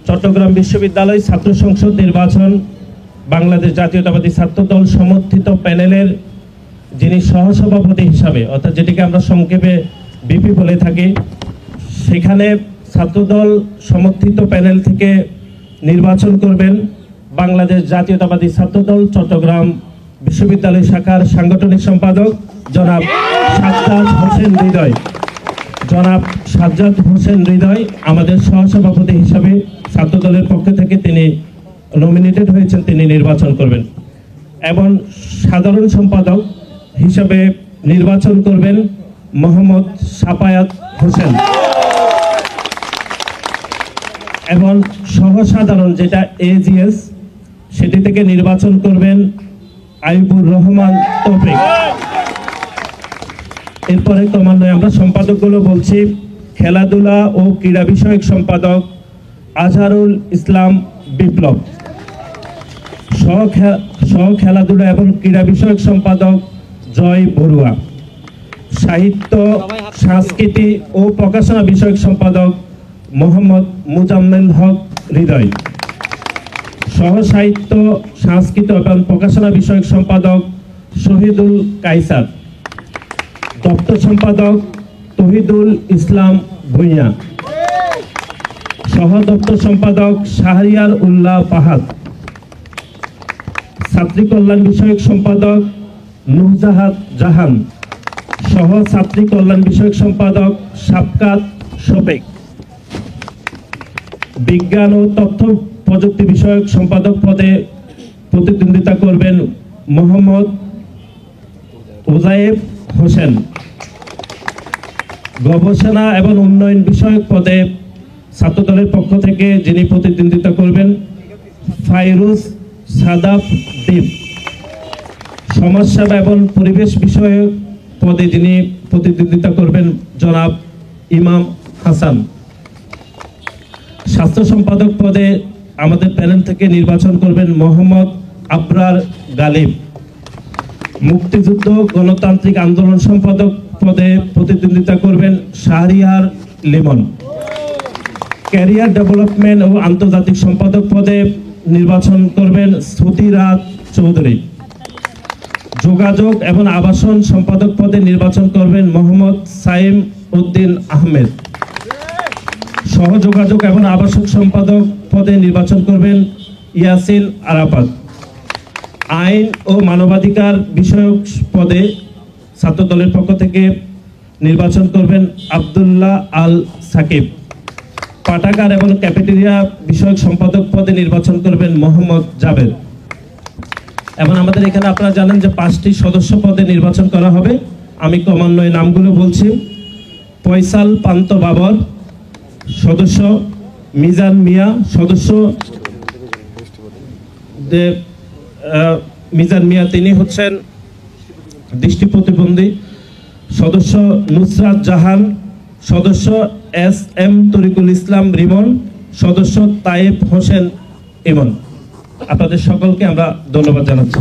চট্টগ্রাম বিশ্ববিদ্যালয় ছাত্র সংসদ নির্বাচন বাংলাদেশ জাতীয়তাবাদী ছাত্রদল সমর্থিত প্যানেলের যিনি সহসভাপতি হিসাবে অর্থাৎ যেটিকে আমরা সংক্ষেপে বিপি বলে থাকি, সেখানে ছাত্রদল সমর্থিত প্যানেল থেকে নির্বাচন করবেন বাংলাদেশ জাতীয়তাবাদী ছাত্রদল চট্টগ্রাম বিশ্ববিদ্যালয় শাখার সাংগঠনিক সম্পাদক জনাব সাজ্জাদ হোসেন হৃদয়। জনাব সাজ্জাদ হোসেন হৃদয় আমাদের সহসভাপতি হিসাবে ছাত্রদলের পক্ষ থেকে তিনি নমিনেটেড হয়েছেন, তিনি নির্বাচন করবেন। এবং সাধারণ সম্পাদক হিসাবে নির্বাচন করবেন মোহাম্মদ সাফায়াত হোসেন। এবং সহসাধারণ যেটা এজিএস, সেটি থেকে নির্বাচন করবেন আইবুর রহমান তৌফিক। এরপরে ক্রমান্বয়ে আমরা সম্পাদকগুলো বলছি। খেলাধুলা ও ক্রীড়া বিষয়ক সম্পাদক আজহারুল ইসলাম বিপ্লব। সহ খেলাধুলা এবং ক্রীড়া বিষয়ক সম্পাদক জয় বড়ুয়া। সাহিত্য সংস্কৃতি ও প্রকাশনা বিষয়ক সম্পাদক মোহাম্মদ মুজাম্মেল হক হৃদয়। সহ সাহিত্য সংস্কৃতি এবং প্রকাশনা বিষয়ক সম্পাদক শহীদুল কায়সার। দপ্তর সম্পাদক তহিদুল ইসলাম ভুঁইয়া। সহ দপ্তর সম্পাদক শাহরিয়ার উল্লাহ পাহাদ। ছাত্রী কল্যাণ বিষয়ক সম্পাদক নুরজাহাদ জাহান। সহ ছাত্রী কল্যাণ বিষয়ক সম্পাদক সাবকাত শফিক। বিজ্ঞান ও তথ্য প্রযুক্তি বিষয়ক সম্পাদক পদে প্রতিদ্বন্দ্বিতা করবেন মোহাম্মদ ওজায়েব হোসেন। গবেষণা এবং উন্নয়ন বিষয়ক পদে ছাত্রদলের পক্ষ থেকে যিনি প্রতিদ্বন্দ্বিতা করবেন ফাইরুজ সাদাফ দ্বীপ। সমাজসেবা এবং পরিবেশ বিষয়ক পদে যিনি প্রতিদ্বন্দ্বিতা করবেন জনাব ইমাম হাসান। স্বাস্থ্য সম্পাদক পদে আমাদের প্যানেল থেকে নির্বাচন করবেন মোহাম্মদ আবরার গালিব। মুক্তিযুদ্ধ গণতান্ত্রিক আন্দোলন সম্পাদক পদে প্রতিদ্বন্দ্বিতা করবেন শাহরিয়ার লিমন। ক্যারিয়ার ডেভেলপমেন্ট ও আন্তর্জাতিক সম্পাদক পদে নির্বাচন করবেন সুতিরাত চৌধুরী। যোগাযোগ এবং আবাসন সম্পাদক পদে নির্বাচন করবেন মোহাম্মদ সাইম উদ্দিন আহমেদ। সহযোগাযোগ এবং আবাসন সম্পাদক পদে নির্বাচন করবেন ইয়াসিন আরাফাত। আইন ও মানবাধিকার বিষয়ক পদে ছাত্রদলের পক্ষ থেকে নির্বাচন করবেন আব্দুল্লাহ আল সাকিব। পাঠাগার এবং ক্যাফেটেরিয়া বিষয়ক সম্পাদক পদে নির্বাচন করবেন মোহাম্মদ জাবেদ। এবং আমাদের এখানে আপনারা জানেন যে 5টি সদস্য পদে নির্বাচন করা হবে। আমি ক্রমান্বয়ে নামগুলো বলছি। ফয়সাল পান্ত বাবর সদস্য, মিজান মিয়া সদস্য, মিজান মিয়া তিনি হচ্ছেন দৃষ্টি প্রতিবন্ধী। সদস্য নুসরাত জাহান, সদস্য SM তরিকুল ইসলাম রিমন, সদস্য তায়েব হোসেন ইমন। আপনাদের সকলকে আমরা ধন্যবাদ জানাচ্ছি।